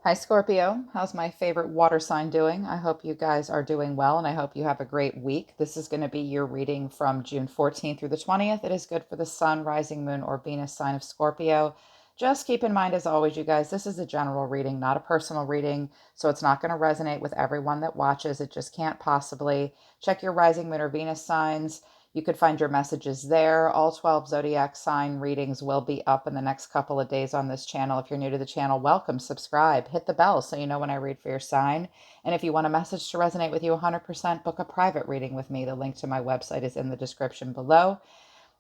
Hi, Scorpio. How's my favorite water sign doing? I hope you guys are doing well and I hope you have a great week. This is going to be your reading from June 14th through the 20th. It is good for the sun, rising moon, or Venus sign of Scorpio. Just keep in mind, as always, you guys, this is a general reading, not a personal reading, so it's not going to resonate with everyone that watches. It just can't possibly. Check your rising moon or Venus signs. You could find your messages there. All 12 zodiac sign readings will be up in the next couple of days on this channel. If you're new to the channel, welcome, subscribe, hit the bell so you know when I read for your sign. And if you want a message to resonate with you 100%, book a private reading with me. The link to my website is in the description below.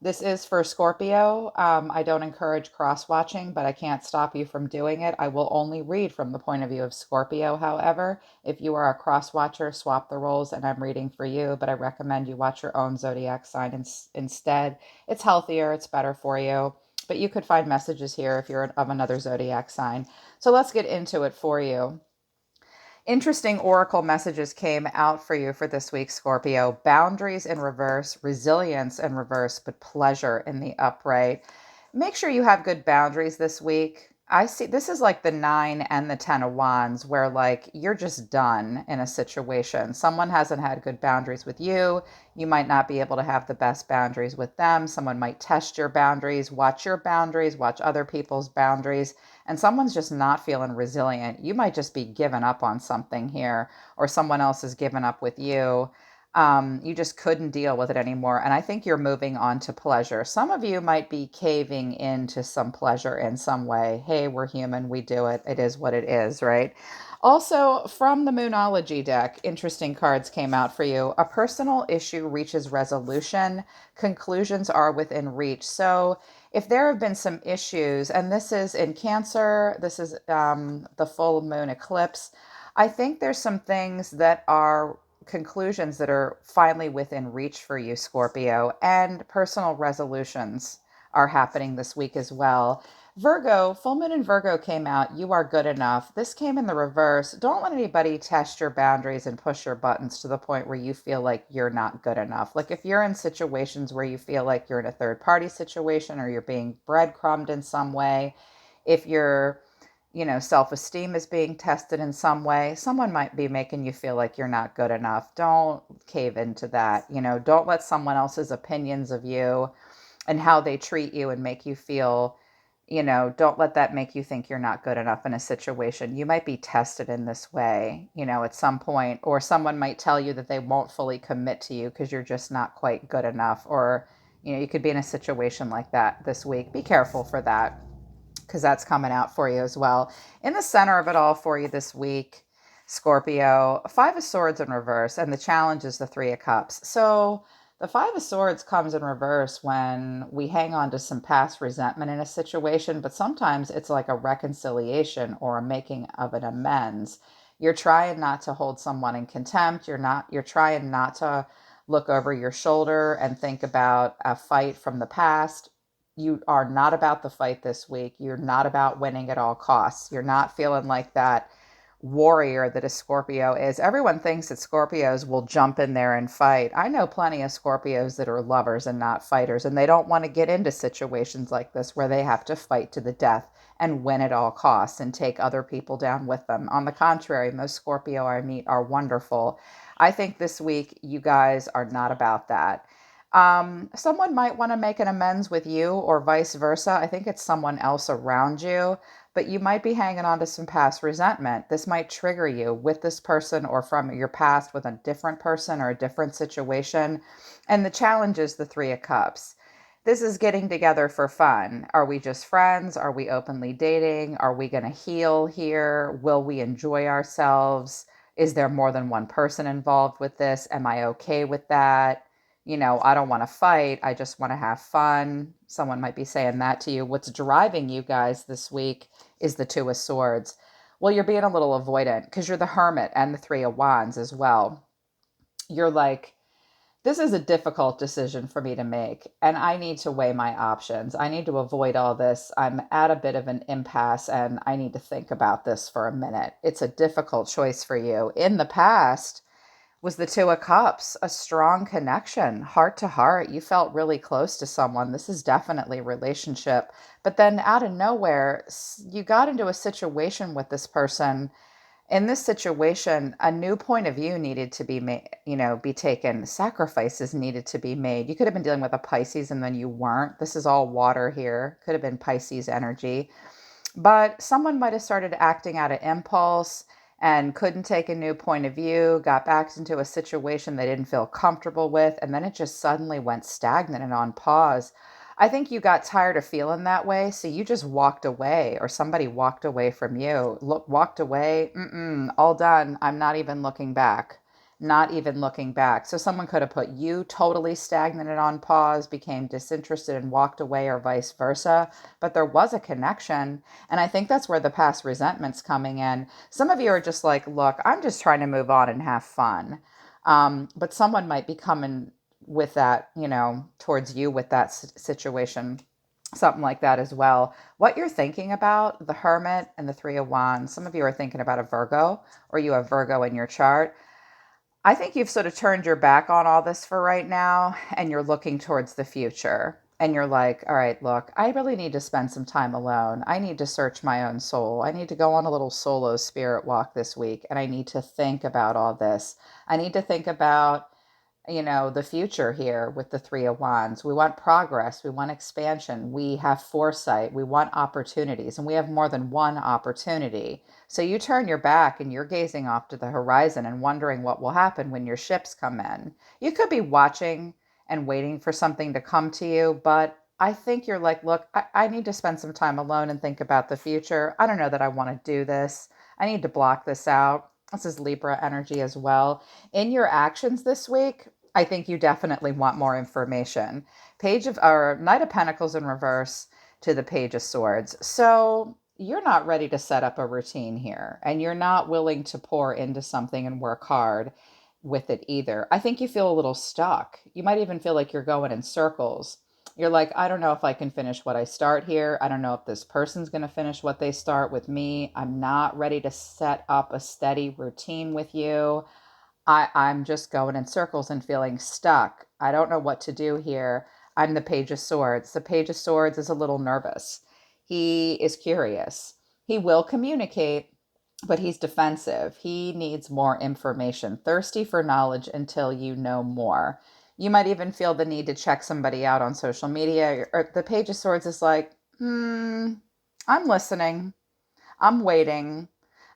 This is for Scorpio. I don't encourage cross watching, but I can't stop you from doing it. I will only read from the point of view of Scorpio, however. If you are a cross watcher, swap the roles and I'm reading for you, but I recommend you watch your own zodiac sign instead. It's healthier, it's better for you, but you could find messages here if you're of another zodiac sign. So let's get into it for you. Interesting oracle messages came out for you for this week, Scorpio. Boundaries in reverse, resilience in reverse, but pleasure in the upright. Make sure you have good boundaries this week. I see this is like the 9 and the 10 of wands where like you're just done in a situation. Someone hasn't had good boundaries with you. You might not be able to have the best boundaries with them. Someone might test your boundaries, watch other people's boundaries, and someone's just not feeling resilient. You might just be giving up on something here, or someone else has given up with you. You just couldn't deal with it anymore. And I think you're moving on to pleasure. Some of you might be caving into some pleasure in some way. Hey, we're human. We do it. It is what it is, right? Also, from the Moonology deck, interesting cards came out for you. A personal issue reaches resolution. Conclusions are within reach. So, if there have been some issues, and this is in Cancer, this is the full moon eclipse, I think there's some things that are conclusions that are finally within reach for you, Scorpio, and personal resolutions are happening this week as well. Virgo, full moon in Virgo came out. You are good enough. This came in the reverse. Don't let anybody test your boundaries and push your buttons to the point where you feel like you're not good enough. Like if you're in situations where you feel like you're in a third party situation or you're being breadcrumbed in some way, if you're self-esteem is being tested in some way, someone might be making you feel like you're not good enough. Don't cave into that. Don't let someone else's opinions of you and how they treat you and make you feel, don't let that make you think you're not good enough in a situation. You might be tested in this way, at some point, or someone might tell you that they won't fully commit to you because you're just not quite good enough. Or, you could be in a situation like that this week. Be careful for that because that's coming out for you as well. In the center of it all for you this week, Scorpio, Five of Swords in reverse, and the challenge is the Three of Cups. So the Five of Swords comes in reverse when we hang on to some past resentment in a situation, but sometimes it's like a reconciliation or a making of an amends. You're trying not to hold someone in contempt. You're trying not to look over your shoulder and think about a fight from the past. You are not about the fight this week. You're not about winning at all costs. You're not feeling like that warrior that a Scorpio is. Everyone thinks that Scorpios will jump in there and fight. I know plenty of Scorpios that are lovers and not fighters, and they don't want to get into situations like this where they have to fight to the death and win at all costs and take other people down with them. On the contrary, most Scorpio I meet are wonderful. I think this week you guys are not about that. Someone might want to make an amends with you or vice versa. I think it's someone else around you, but you might be hanging on to some past resentment. This might trigger you with this person or from your past with a different person or a different situation. And the challenge is the Three of Cups. This is getting together for fun. Are we just friends? Are we openly dating? Are we going to heal here? Will we enjoy ourselves? Is there more than one person involved with this? Am I okay with that? I don't want to fight. I just want to have fun. Someone might be saying that to you. What's driving you guys this week is the Two of Swords. Well, you're being a little avoidant because you're the Hermit and the Three of Wands as well. You're like, this is a difficult decision for me to make, and I need to weigh my options. I need to avoid all this. I'm at a bit of an impasse, and I need to think about this for a minute. It's a difficult choice for you. In the past, was the Two of Cups, a strong connection, heart to heart. You felt really close to someone. This is definitely a relationship. But then out of nowhere, you got into a situation with this person. In this situation, a new point of view needed to be made, be taken. Sacrifices needed to be made. You could have been dealing with a Pisces and then you weren't. This is all water here. Could have been Pisces energy. But someone might have started acting out of impulse and couldn't take a new point of view, got back into a situation they didn't feel comfortable with, and then it just suddenly went stagnant and on pause. I think you got tired of feeling that way, so you just walked away, or somebody walked away from you. Look, walked away, all done. I'm not even looking back. Not even looking back. So someone could have put you totally stagnant and on pause, became disinterested and walked away, or vice versa. But there was a connection. And I think that's where the past resentment's coming in. Some of you are just like, look, I'm just trying to move on and have fun. But someone might be coming with that, towards you with that situation, something like that as well. What you're thinking about, the Hermit and the Three of Wands, some of you are thinking about a Virgo, or you have Virgo in your chart. I think you've sort of turned your back on all this for right now, and you're looking towards the future. And you're like, all right, look, I really need to spend some time alone. I need to search my own soul. I need to go on a little solo spirit walk this week. And I need to think about all this. I need to think about, the future here with the Three of Wands. We want progress. We want expansion. We have foresight. We want opportunities. And we have more than one opportunity. So you turn your back and you're gazing off to the horizon and wondering what will happen when your ships come in. You could be watching and waiting for something to come to you, but I think you're like, look, I need to spend some time alone and think about the future. I don't know that I want to do this. I need to block this out. This is Libra energy as well. In your actions this week, I think you definitely want more information. Page of or Knight of Pentacles in reverse to the Page of Swords. So you're not ready to set up a routine here, and you're not willing to pour into something and work hard with it either. I think you feel a little stuck. You might even feel like you're going in circles. You're like, I don't know if I can finish what I start here. I don't know if this person's going to finish what they start with me. I'm not ready to set up a steady routine with you. I'm just going in circles and feeling stuck. I don't know what to do here. I'm the Page of Swords. The Page of Swords is a little nervous. He is curious. He will communicate, but he's defensive. He needs more information, thirsty for knowledge until you know more. You might even feel the need to check somebody out on social media. Or the Page of Swords is like, I'm listening. I'm waiting.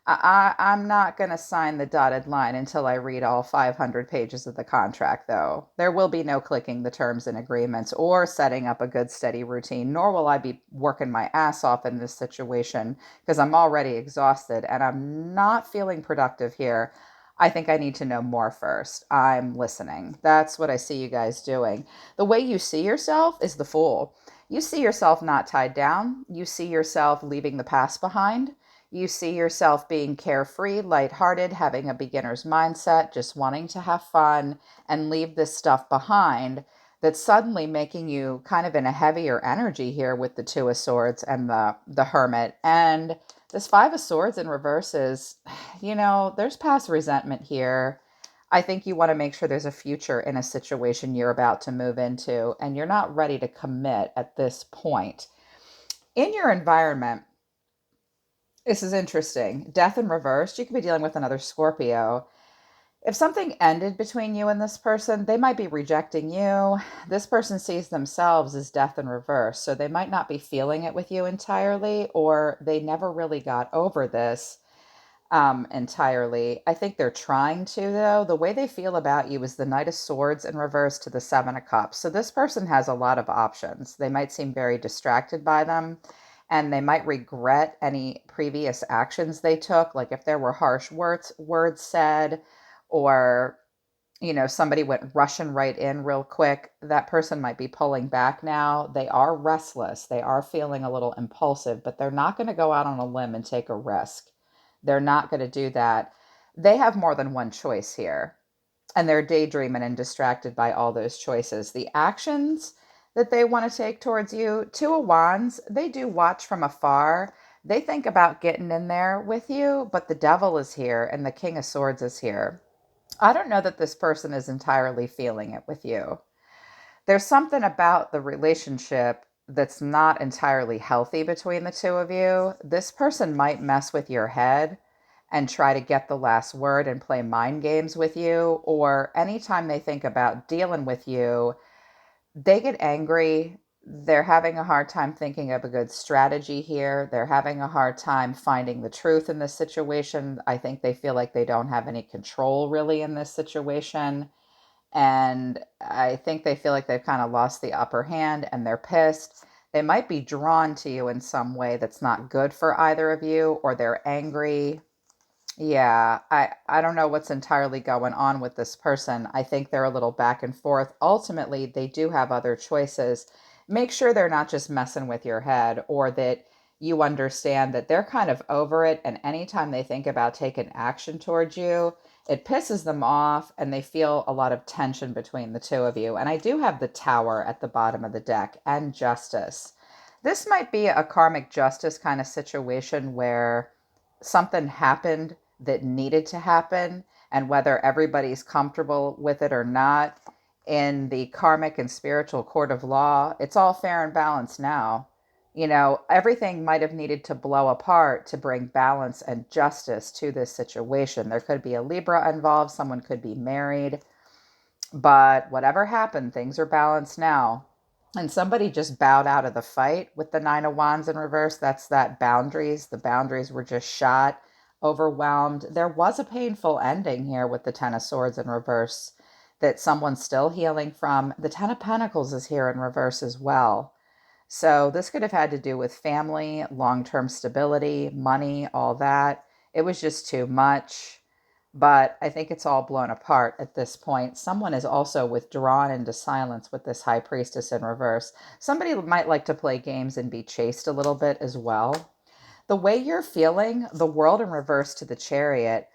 I'm not going to sign the dotted line until I read all 500 pages of the contract, though. There will be no clicking the terms and agreements or setting up a good, steady routine, nor will I be working my ass off in this situation because I'm already exhausted and I'm not feeling productive here. I think I need to know more first. I'm listening. That's what I see you guys doing. The way you see yourself is the Fool. You see yourself not tied down. You see yourself leaving the past behind. You see yourself being carefree, lighthearted, having a beginner's mindset, just wanting to have fun and leave this stuff behind that's suddenly making you kind of in a heavier energy here with the Two of Swords and the Hermit. And this Five of Swords in reverse is, there's past resentment here. I think you want to make sure there's a future in a situation you're about to move into, and you're not ready to commit at this point. In your environment, this is interesting. Death in reverse. You could be dealing with another Scorpio. If something ended between you and this person, they might be rejecting you. This person sees themselves as death in reverse. So they might not be feeling it with you entirely, or they never really got over this entirely. I think they're trying to, though. The way they feel about you is the Knight of Swords in reverse to the Seven of Cups. So this person has a lot of options. They might seem very distracted by them, and they might regret any previous actions they took. Like if there were harsh words said, or somebody went rushing right in real quick, that person might be pulling back now. They are restless. They are feeling a little impulsive, but they're not going to go out on a limb and take a risk. They're not going to do that. They have more than one choice here, and they're daydreaming and distracted by all those choices. The actions that they want to take towards you, Two of Wands, they do watch from afar. They think about getting in there with you, but the Devil is here and the King of Swords is here. I don't know that this person is entirely feeling it with you. There's something about the relationship that's not entirely healthy between the two of you. This person might mess with your head and try to get the last word and play mind games with you, or anytime they think about dealing with you, they get angry. They're having a hard time thinking of a good strategy here. They're having a hard time finding the truth in this situation. I think they feel like they don't have any control really in this situation. And I think they feel like they've kind of lost the upper hand and they're pissed. They might be drawn to you in some way that's not good for either of you, or they're angry. Yeah, I don't know what's entirely going on with this person. I think they're a little back and forth. Ultimately, they do have other choices. Make sure they're not just messing with your head, or that you understand that they're kind of over it. And anytime they think about taking action towards you, it pisses them off and they feel a lot of tension between the two of you. And I do have the Tower at the bottom of the deck and Justice. This might be a karmic justice kind of situation where something happened that needed to happen, and whether everybody's comfortable with it or not, in the karmic and spiritual court of law, it's all fair and balanced now. Everything might have needed to blow apart to bring balance and justice to this situation. There could be a Libra involved, someone could be married, but whatever happened, things are balanced now. And somebody just bowed out of the fight with the Nine of Wands in reverse. That's that boundaries. The boundaries were just shot, overwhelmed. There was a painful ending here with the Ten of Swords in reverse that someone's still healing from. The Ten of Pentacles is here in reverse as well. So this could have had to do with family, long-term stability, money, all that. It was just too much. But I think it's all blown apart at this point. Someone is also withdrawn into silence with this High Priestess in reverse. Somebody might like to play games and be chased a little bit as well. The way you're feeling, the World in reverse to the Chariot,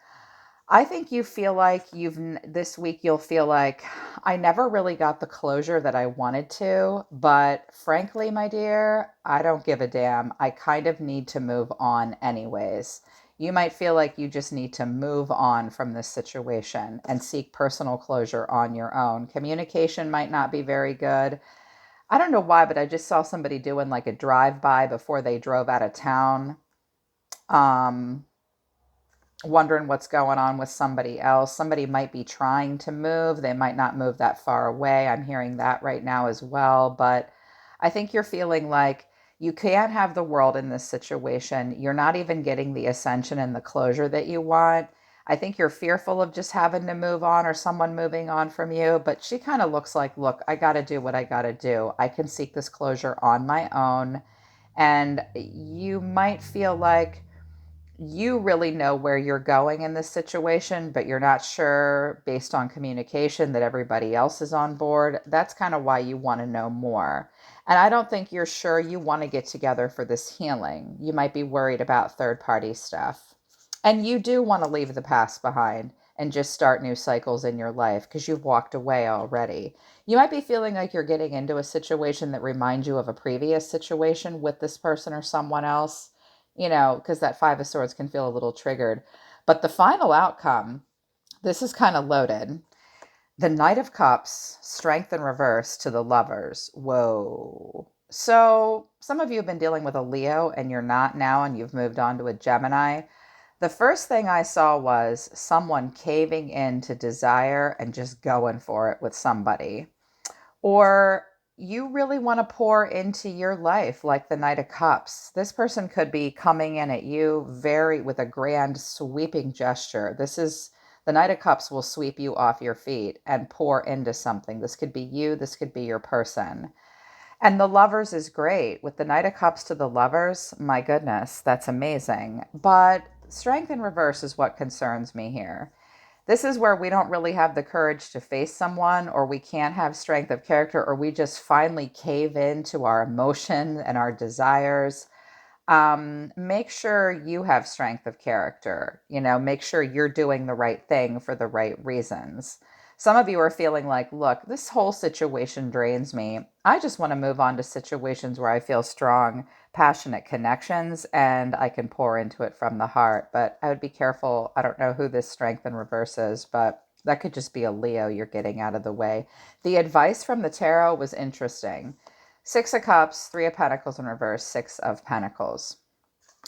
I think you feel like this week you'll feel like, I never really got the closure that I wanted to, but frankly, my dear, I don't give a damn. I kind of need to move on anyways. You might feel like you just need to move on from this situation and seek personal closure on your own. Communication might not be very good. I don't know why, but I just saw somebody doing like a drive-by before they drove out of town. Um, Wondering what's going on with somebody else. Somebody might be trying to move. They might not move that far away. I'm hearing that right now as well. But I think you're feeling like you can't have the world in this situation. You're not even getting the ascension and the closure that you want. I think you're fearful of just having to move on or someone moving on from you. But she kind of looks like, look, I got to do what I got to do. I can seek this closure on my own. And you might feel like you really know where you're going in this situation, but you're not sure based on communication that everybody else is on board. That's kind of why you want to know more. And I don't think you're sure you want to get together for this healing. You might be worried about third party stuff. And you do want to leave the past behind and just start new cycles in your life because you've walked away already. You might be feeling like you're getting into a situation that reminds you of a previous situation with this person or someone else, because that Five of Swords can feel a little triggered. But the final outcome, this is kind of loaded. The Knight of Cups, Strength in reverse to the Lovers. Whoa. So some of you have been dealing with a Leo and you're not now, and you've moved on to a Gemini. The first thing I saw was someone caving into desire and just going for it with somebody. Or you really want to pour into your life like the Knight of Cups. This person could be coming in at you with a grand sweeping gesture. This is the Knight of Cups will sweep you off your feet and pour into something. This could be you, this could be your person. And the Lovers is great. With the Knight of Cups to the Lovers, my goodness, that's amazing. But Strength in reverse is what concerns me here. This is where we don't really have the courage to face someone, or we can't have strength of character, or we just finally cave into our emotion and our desires. Make sure you have strength of character. Make sure you're doing the right thing for the right reasons. Some of you are feeling like, look, this whole situation drains me. I just want to move on to situations where I feel strong, passionate connections and I can pour into it from the heart. But I would be careful. I don't know who this Strength in reverse is, but That could just be a Leo you're getting out of the way. The advice from the tarot was interesting. Six of Cups, Three of Pentacles in reverse, Six of Pentacles.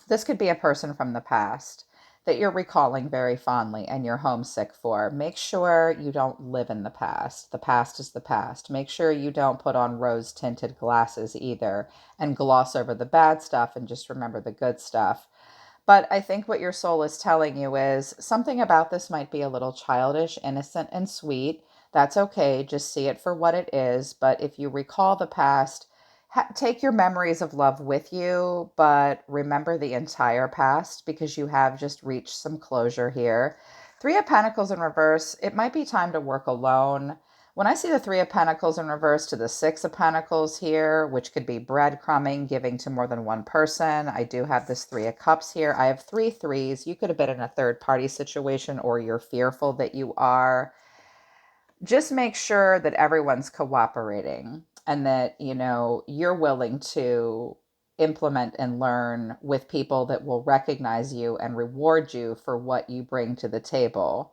This could be a person from the past that you're recalling very fondly and you're homesick for. Make sure you don't live in the past. The past is the past. Make sure you don't put on rose tinted glasses either and gloss over the bad stuff and just remember the good stuff. But I think what your soul is telling you is something about this might be a little childish, innocent, and sweet. That's okay. Just see it for what it is. But if you recall the past, take your memories of love with you, but remember the entire past because you have just reached some closure here. Three of Pentacles in reverse, it might be time to work alone. When I see the Three of Pentacles in reverse to the Six of Pentacles here, which could be breadcrumbing, giving to more than one person, I do have this Three of Cups here. I have three threes. You could have been in a third party situation or you're fearful that you are. Just make sure that everyone's cooperating and that, you're willing to implement and learn with people that will recognize you and reward you for what you bring to the table.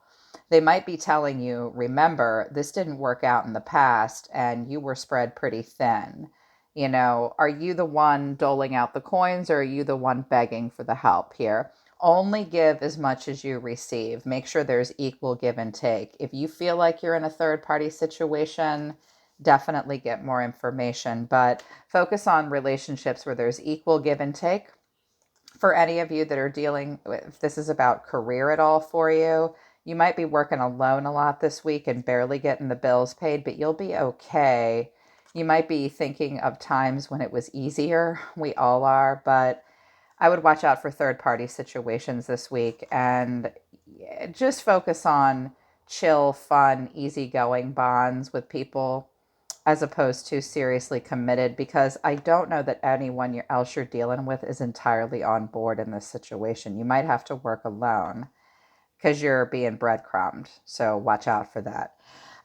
They might be telling you, remember, this didn't work out in the past and you were spread pretty thin. Are you the one doling out the coins or are you the one begging for the help here? Only give as much as you receive. Make sure there's equal give and take. If you feel like you're in a third party situation, definitely get more information, but focus on relationships where there's equal give and take. For any of you that are dealing with, if this is about career at all for you, you might be working alone a lot this week and barely getting the bills paid, but you'll be okay. You might be thinking of times when it was easier. We all are, but I would watch out for third party situations this week and just focus on chill, fun, easygoing bonds with people as opposed to seriously committed, because I don't know that anyone else you're dealing with is entirely on board in this situation. You might have to work alone because you're being breadcrumbed. So watch out for that.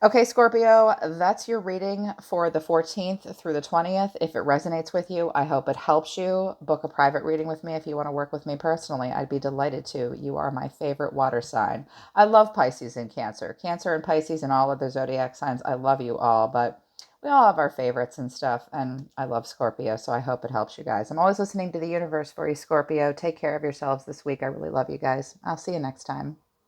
Okay, Scorpio, that's your reading for the 14th through the 20th. If it resonates with you, I hope it helps you. Book a private reading with me if you want to work with me personally. I'd be delighted to. You are my favorite water sign. I love Pisces and Cancer. Cancer and Pisces and all of the zodiac signs. I love you all, but we all have our favorites and stuff, and I love Scorpio, so I hope it helps you guys. I'm always listening to the universe for you, Scorpio. Take care of yourselves this week. I really love you guys. I'll see you next time.